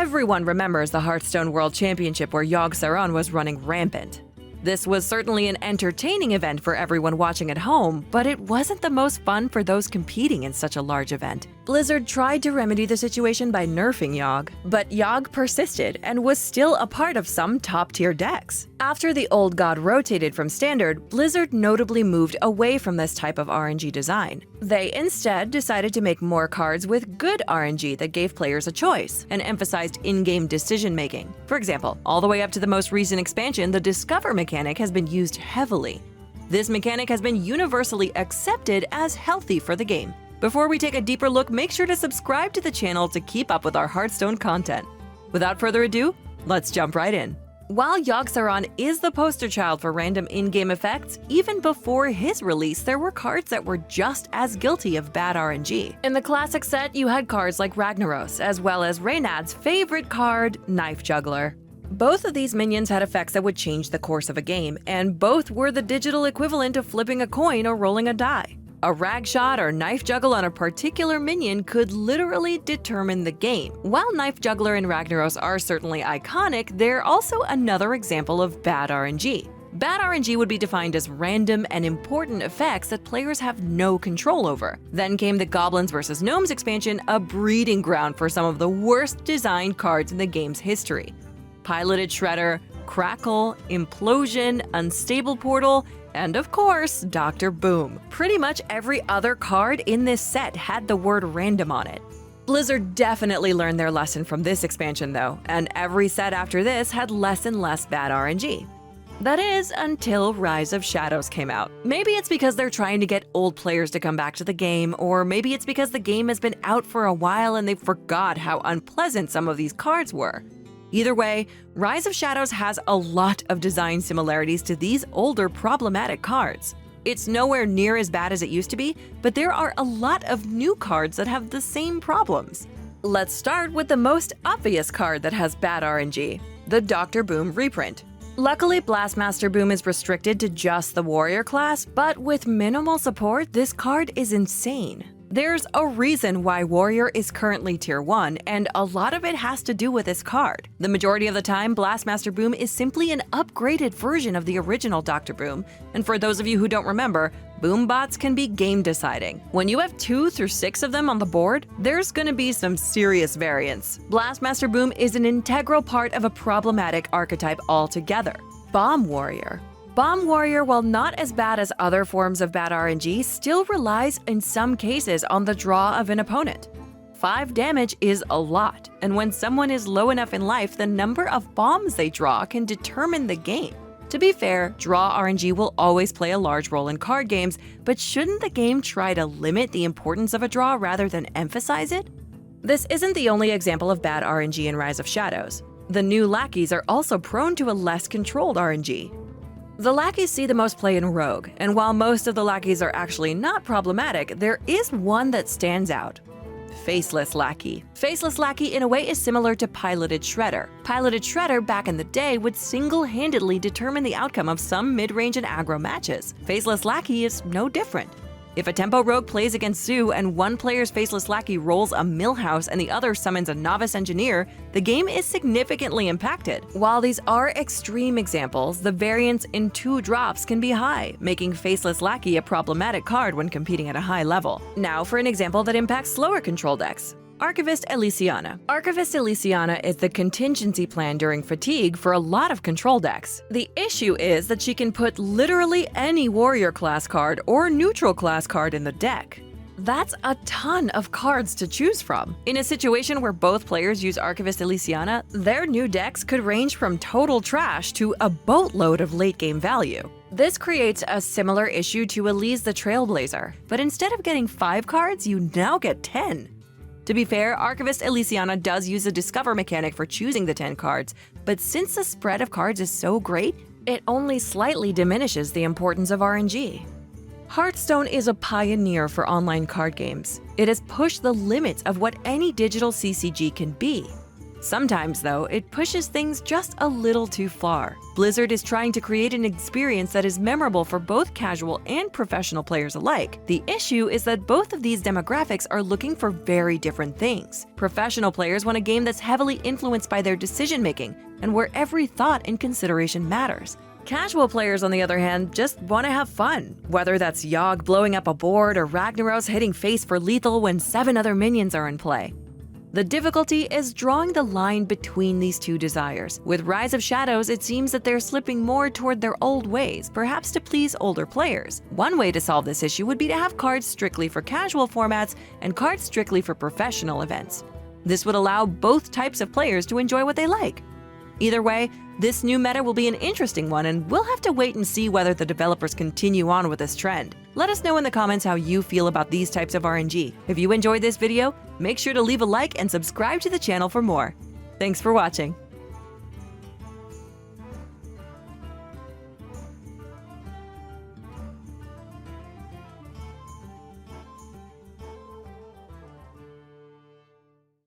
Everyone remembers the Hearthstone World Championship where Yogg-Saron was running rampant. This was certainly an entertaining event for everyone watching at home, but it wasn't the most fun for those competing in such a large event. Blizzard tried to remedy the situation by nerfing Yogg, but Yogg persisted and was still a part of some top-tier decks. After the Old God rotated from Standard, Blizzard notably moved away from this type of RNG design. They instead decided to make more cards with good RNG that gave players a choice and emphasized in-game decision-making. For example, all the way up to the most recent expansion, the Discover mechanic has been used heavily. This mechanic has been universally accepted as healthy for the game. Before we take a deeper look, make sure to subscribe to the channel to keep up with our Hearthstone content. Without further ado, let's jump right in. While Yogg-Saron is the poster child for random in-game effects, even before his release, there were cards that were just as guilty of bad RNG. In the classic set, you had cards like Ragnaros, as well as reynad's favorite card, Knife Juggler. Both of these minions had effects that would change the course of a game, and both were the digital equivalent of flipping a coin or rolling a die. A rag shot or knife juggle on a particular minion could literally determine the game. While Knife Juggler and Ragnaros are certainly iconic, they're also another example of bad RNG. Bad RNG would be defined as random and important effects that players have no control over. Then came the Goblins vs. Gnomes expansion, a breeding ground for some of the worst designed cards in the game's history. Piloted Shredder, Crackle, Implosion, Unstable Portal, and of course, Dr. Boom. Pretty much every other card in this set had the word random on it. Blizzard definitely learned their lesson from this expansion though, and every set after this had less and less bad RNG. That is, until Rise of Shadows came out. Maybe it's because they're trying to get old players to come back to the game, or maybe it's because the game has been out for a while and they forgot how unpleasant some of these cards were. Either way, Rise of Shadows has a lot of design similarities to these older problematic cards. It's nowhere near as bad as it used to be, but there are a lot of new cards that have the same problems. Let's start with the most obvious card that has bad RNG, the Dr. Boom reprint. Luckily, Blastmaster Boom is restricted to just the warrior class, but with minimal support, this card is insane. There's a reason why Warrior is currently Tier 1, and a lot of it has to do with this card. The majority of the time, Blastmaster Boom is simply an upgraded version of the original Dr. Boom, and for those of you who don't remember, Boom bots can be game deciding. When you have 2 through 6 of them on the board, there's gonna be some serious variance. Blastmaster Boom is an integral part of a problematic archetype altogether, Bomb Warrior. Bomb Warrior, while not as bad as other forms of bad RNG, still relies in some cases on the draw of an opponent. 5 damage is a lot, and when someone is low enough in life, the number of bombs they draw can determine the game. To be fair, draw RNG will always play a large role in card games, but shouldn't the game try to limit the importance of a draw rather than emphasize it? This isn't the only example of bad RNG in Rise of Shadows. The new lackeys are also prone to a less controlled RNG. The lackeys see the most play in Rogue, and while most of the lackeys are actually not problematic, there is one that stands out. Faceless Lackey. Faceless Lackey in a way is similar to Piloted Shredder. Piloted Shredder back in the day would single-handedly determine the outcome of some mid-range and aggro matches. Faceless Lackey is no different. If a Tempo Rogue plays against Zoo and one player's Faceless Lackey rolls a Millhouse and the other summons a Novice Engineer, the game is significantly impacted. While these are extreme examples, the variance in 2 drops can be high, making Faceless Lackey a problematic card when competing at a high level. Now for an example that impacts slower control decks. Archivist Elysiana. Archivist Elysiana is the contingency plan during fatigue for a lot of control decks. The issue is that she can put literally any warrior class card or neutral class card in the deck. That's a ton of cards to choose from. In a situation where both players use Archivist Elysiana, their new decks could range from total trash to a boatload of late-game value. This creates a similar issue to Elise the Trailblazer, but instead of getting 5 cards, you now get 10. To be fair, Archivist Elysiana does use a Discover mechanic for choosing the 10 cards, but since the spread of cards is so great, it only slightly diminishes the importance of RNG. Hearthstone is a pioneer for online card games. It has pushed the limits of what any digital CCG can be. Sometimes, though, it pushes things just a little too far. Blizzard is trying to create an experience that is memorable for both casual and professional players alike. The issue is that both of these demographics are looking for very different things. Professional players want a game that's heavily influenced by their decision-making and where every thought and consideration matters. Casual players, on the other hand, just want to have fun, whether that's Yogg blowing up a board or Ragnaros hitting face for lethal when 7 other minions are in play. The difficulty is drawing the line between these two desires. With Rise of Shadows, it seems that they're slipping more toward their old ways, perhaps to please older players. One way to solve this issue would be to have cards strictly for casual formats and cards strictly for professional events. This would allow both types of players to enjoy what they like. Either way, this new meta will be an interesting one, and we'll have to wait and see whether the developers continue on with this trend. Let us know in the comments how you feel about these types of RNG. If you enjoyed this video, make sure to leave a like and subscribe to the channel for more. Thanks for watching.